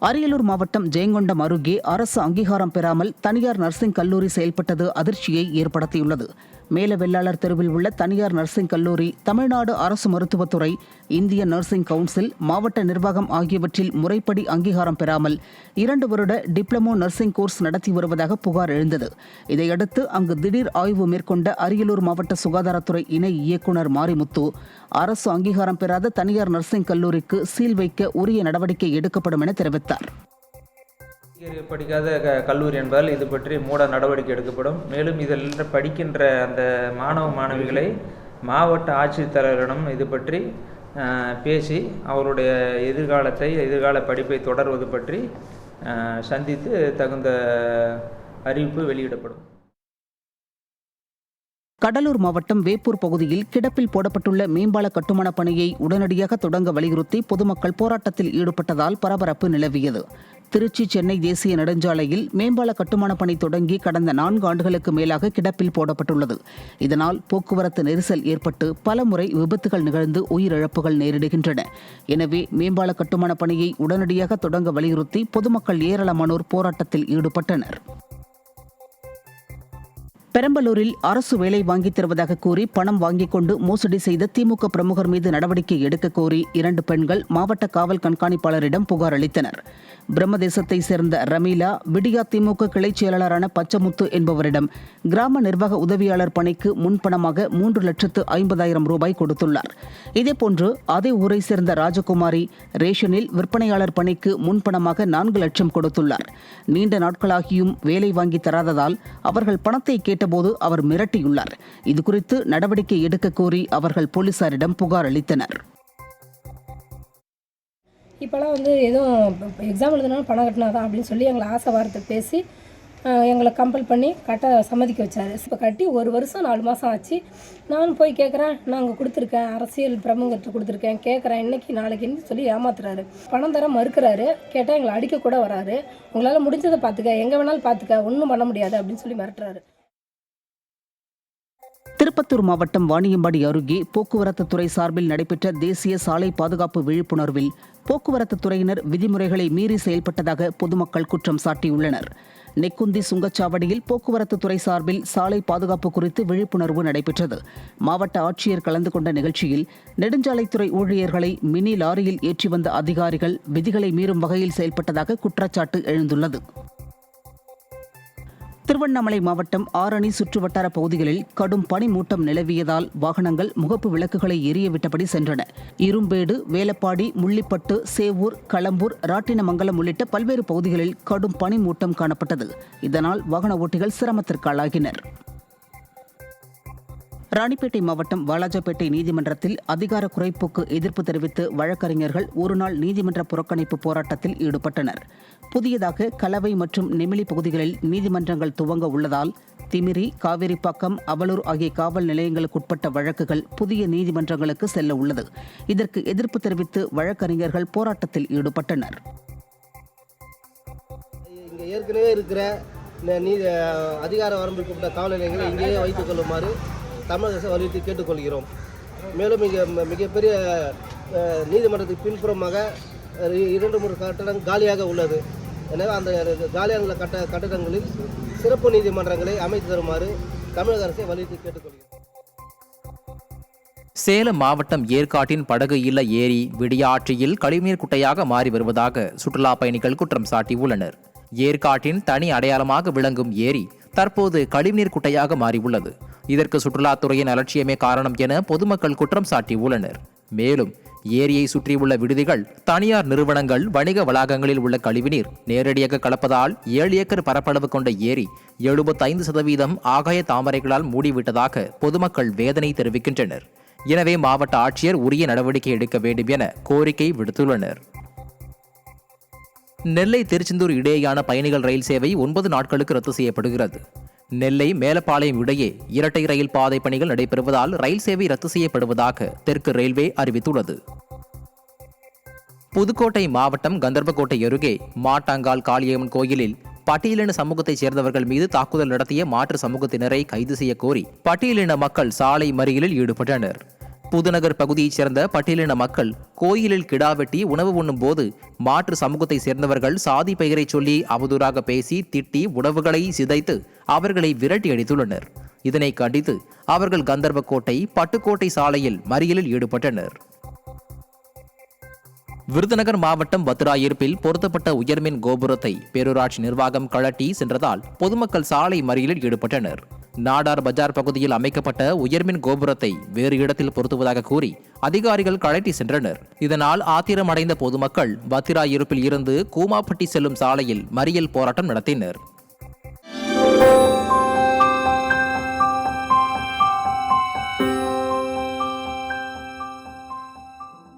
அரியலூர் மாவட்டம் ஜெயங்கொண்டம் அருகே அரசு அங்கீகாரம் பெறாமல் தனியார் நர்சிங் கல்லூரி செயல்பட்டது அதிர்ச்சியை ஏற்படுத்தியுள்ளது. மேலவெள்ளாளர் தெருவில் உள்ள தனியார் நர்சிங் கல்லூரி தமிழ்நாடு அரசு மருத்துவத்துறை, இந்திய நர்சிங் கவுன்சில், மாவட்ட நிர்வாகம் ஆகியவற்றில் முறைப்படி அங்கீகாரம் பெறாமல் 2 வருட டிப்ளமோ நர்சிங் கோர்ஸ் நடத்தி வருவதாக புகார் எழுந்தது. இதையடுத்து அங்கு திடீர் ஆய்வு மேற்கொண்ட அரியலூர் மாவட்ட சுகாதாரத்துறை இணை இயக்குநர் மாரிமுத்து, அரசு அங்கீகாரம் பெறாத தனியார் நர்சிங் கல்லூரிக்கு சீல் வைக்க உரிய நடவடிக்கை எடுக்கப்படும் என தெரிவித்தார். படிக்காத கல்லூரி என்பதால் இது பற்றி மூட நடவடிக்கை எடுக்கப்படும். மேலும் இதில் படிக்கின்ற அந்த மாணவ மாணவிகளை மாவட்ட ஆட்சித்தலைவரிடம் இது பற்றி பேசி அவருடைய எதிர்கால படிப்பை தொடர்வது பற்றி சந்தித்து தகுந்த அறிவிப்பு வெளியிடப்படும். கடலூர் மாவட்டம் வேப்பூர் பகுதியில் கிடப்பில் போடப்பட்டுள்ள மேம்பால கட்டுமான பணியை உடனடியாக தொடங்க வலியுறுத்தி பொதுமக்கள் போராட்டத்தில் ஈடுபட்டதால் பரபரப்பு நிலவியது. திருச்சி சென்னை தேசிய நெடுஞ்சாலையில் மேம்பால கட்டுமான பணி தொடங்கி கடந்த 4 ஆண்டுகளுக்கு மேலாக கிடப்பில் போடப்பட்டுள்ளது. இதனால் போக்குவரத்து நெரிசல் ஏற்பட்டு பலமுறை விபத்துகள் நிகழ்ந்து உயிரிழப்புகள் நேரிடுகின்றன. எனவே மேம்பால கட்டுமான பணியை உடனடியாக தொடங்க வலியுறுத்தி பொதுமக்கள் ஏராளமானோர் போராட்டத்தில் ஈடுபட்டனர். பெரம்பலூரில் அரசு வேலை வாங்கித் தருவதாக கூறி பணம் வாங்கிக் கொண்டு மோசடி செய்த திமுக பிரமுகர் மீது நடவடிக்கை எடுக்க கோரி 2 பெண்கள் மாவட்ட காவல் கண்காணிப்பாளரிடம் புகார் அளித்தனர். பிரம்மதேசத்தை சேர்ந்த ரமீலா, விடியா திமுக கிளைச் செயலாளரான பச்சமுத்து என்பவரிடம் கிராம நிர்வாக உதவியாளர் பணிக்கு முன்பணமாக 3,50,000 ரூபாய் கொடுத்துள்ளார். இதேபோன்று அதே ஊரை சேர்ந்த ராஜகுமாரி ரேஷனில் விற்பனையாளர் பணிக்கு முன்பணமாக 4 லட்சம் கொடுத்துள்ளார். நீண்ட நாட்களாகியும் வேலை வாங்கி தராததால் அவர்கள் பணத்தை கேட்டபோது அவர் மிரட்டியுள்ளார். இதுகுறித்து நடவடிக்கை எடுக்க கோரி அவர்கள் போலீசாரிடம் புகார் அளித்தனர். இப்போலாம் எதுவும் எக்ஸாம் எழுதினாலும் பணம் கட்டினா தான் அப்படின்னு சொல்லி எங்களை ஆசை வார்த்தை பேசி எங்களை கம்பல் பண்ணி கட்ட சம்மதிக்க வச்சார். இப்போ கட்டி 1 வருஷம் 4 மாதம் ஆச்சு. நானும் போய் கேட்குறேன், நான் அங்கே கொடுத்துருக்கேன், அரசியல் பிரமுகர்கிட்ட கொடுத்துருக்கேன், கேட்குறேன் இன்னைக்கு நாளைக்குன்னு சொல்லி ஏமாத்துறாரு. பணம் தர மறுக்கிறாரு. கேட்டால் எங்களை அடிக்க கூட வராரு. உங்களால் முடிஞ்சதை பார்த்துக்க, எங்கே வேணாலும் பார்த்துக்க, ஒன்றும் பண்ண முடியாது அப்படின்னு சொல்லி மிரட்டுறாரு. திருப்பத்தூர் மாவட்டம் வாணியம்பாடி அருகே போக்குவரத்து துறை சார்பில் நடைபெற்ற தேசிய சாலை பாதுகாப்பு விழிப்புணர்வில் போக்குவரத்து துறையினர் விதிமுறைகளை மீறி செயல்பட்டதாக பொதுமக்கள் குற்றம் சாட்டியுள்ளனர். நெக்குந்தி சுங்கச்சாவடியில் போக்குவரத்து துறை சார்பில் சாலை பாதுகாப்பு குறித்து விழிப்புணர்வு நடைபெற்றது. மாவட்ட ஆட்சியர் கலந்து கொண்ட நிகழ்ச்சியில் நெடுஞ்சாலைத்துறை ஊழியர்களை மினி லாரியில் ஏற்றி வந்த அதிகாரிகள் விதிகளை மீறும் வகையில் செயல்பட்டதாக குற்றச்சாட்டு எழுந்துள்ளது. திருவண்ணாமலை மாவட்டம் ஆரணி சுற்றுவட்டார பகுதிகளில் கடும் பனிமூட்டம் நிலவியதால் வாகனங்கள் முகப்பு விளக்குகளை எரியவிட்டபடி சென்றன. இரும்பேடு, வேலப்பாடி, முள்ளிப்பட்டு, சேவூர், களம்பூர், ராட்டினமங்கலம் உள்ளிட்ட பல்வேறு பகுதிகளில் கடும் பனிமூட்டம் காணப்பட்டது. இதனால் வாகன ஓட்டிகள் சிரமத்திற்கு ஆளாகினர். ராணிப்பேட்டை மாவட்டம் வாலாஜாபேட்டை நீதிமன்றத்தில் அதிகார குறைப்புக்கு எதிர்ப்பு தெரிவித்து வழக்கறிஞர்கள் ஒருநாள் நீதிமன்ற புறக்கணிப்பு போராட்டத்தில் ஈடுபட்டனர். புதியதாக கலவை மற்றும் நெமிலி பகுதிகளில் நீதிமன்றங்கள் துவங்க உள்ளதால் திமிரி, காவேரிப்பாக்கம், அவலூர் ஆகிய காவல் நிலையங்களுக்குட்பட்ட வழக்குகள் புதிய நீதிமன்றங்களுக்கு செல்ல உள்ளது. இதற்கு எதிர்ப்பு தெரிவித்து வழக்கறிஞர்கள் போராட்டத்தில் ஈடுபட்டனர். ஏற்கனவே இருக்கிற அதிகார வரம்பிற்குட்பட்ட காவல் நிலையங்களை இங்கேயே வைத்துக் கொள்ளுமாறு தமிழக அரசை வலியுறுத்தி கேட்டுக்கொள்கிறோம். மேலும் இங்கே மிகப்பெரிய நீதிமன்றத்துக்கு பின்புறமாக 2-3 கட்டடங்கள் காலியாக உள்ளது. எனவே அந்த காலியான கட்டடங்களில் சிறப்பு நீதிமன்றங்களை அமைத்து தருமாறு தமிழக அரசை வலியுறுத்தி கேட்டுக்கொள்கிறோம். சேலம் மாவட்டம் ஏற்காட்டின் படகு இல்ல ஏரி விடியாற்றியில் கழிவுநீர் குட்டையாக மாறி வருவதாக சுற்றுலா பயணிகள் குற்றம் சாட்டியுள்ளனர். ஏற்காட்டின் தனி அடையாளமாக விளங்கும் ஏரி தற்போது கழிவுநீர் குட்டையாக மாறியுள்ளது. இதற்கு சுற்றுலாத்துறையின் அலட்சியமே காரணம் என பொதுமக்கள் குற்றம் சாட்டியுள்ளனர். மேலும் ஏரியை சுற்றியுள்ள விடுதிகள், தனியார் நிறுவனங்கள், வணிக வளாகங்களில் உள்ள கழிவுநீர் நேரடியாக கலப்பதால் 7 ஏக்கர் பரப்பளவு கொண்ட ஏரி 75% ஆகாய தாமரைகளால் மூடிவிட்டதாக பொதுமக்கள் வேதனை தெரிவிக்கின்றனர். எனவே மாவட்ட ஆட்சியர் உரிய நடவடிக்கை எடுக்க வேண்டும் என கோரிக்கை விடுத்துள்ளனர். நெல்லை திருச்செந்தூர் இடையேயான பயணிகள் ரயில் சேவை 9 நாட்களுக்கு ரத்து செய்யப்படுகிறது. நெல்லை மேலப்பாளையம் இடையே இரட்டை ரயில் பாதை பணிகள் நடைபெறுவதால் ரயில் சேவை ரத்து செய்யப்படுவதாக தெற்கு ரயில்வே அறிவித்துள்ளது. புதுக்கோட்டை மாவட்டம் கந்தர்போட்டை அருகே மாட்டாங்கால் காளியம்மன் கோயிலில் பட்டியலின சமூகத்தைச் சேர்ந்தவர்கள் மீது தாக்குதல் நடத்திய மாற்று சமூகத்தினரை கைது செய்ய கோரி பட்டியலின மக்கள் சாலை மறியலில் ஈடுபட்டனர். புதுநகர் பகுதியைச் சேர்ந்த பட்டியலின மக்கள் கோயிலில் கிடா வெட்டி உணவு உண்ணும் போது மாற்று சமூகத்தை சேர்ந்தவர்கள் சாதி பெயரை சொல்லி அவதூறாக பேசி திட்டி உணவுகளை சிதைத்து அவர்களை விரட்டி அடித்துள்ளனர். இதனை கண்டித்து அவர்கள் கந்தர்வக்கோட்டை பட்டுக்கோட்டை சாலையில் மறியலில் ஈடுபட்டனர். விருதுநகர் மாவட்டம் பத்ராயிருப்பில் பொருத்தப்பட்ட உயர்மின் கோபுரத்தை பேரூராட்சி நிர்வாகம் கழட்டி சென்றதால் பொதுமக்கள் சாலை மறியலில் ஈடுபட்டனர். நாடார் பஜார் பகுதியில் அமைக்கப்பட்ட உயர்மின் கோபுரத்தை வேறு இடத்தில் பொருத்துவதாக கூறி அதிகாரிகள் கழட்டி சென்றனர். இதனால் ஆத்திரமடைந்த பொதுமக்கள் பத்திராயிருப்பில் இருந்து கூமாப்பட்டி செல்லும் சாலையில் மறியல் போராட்டம் நடத்தினர்.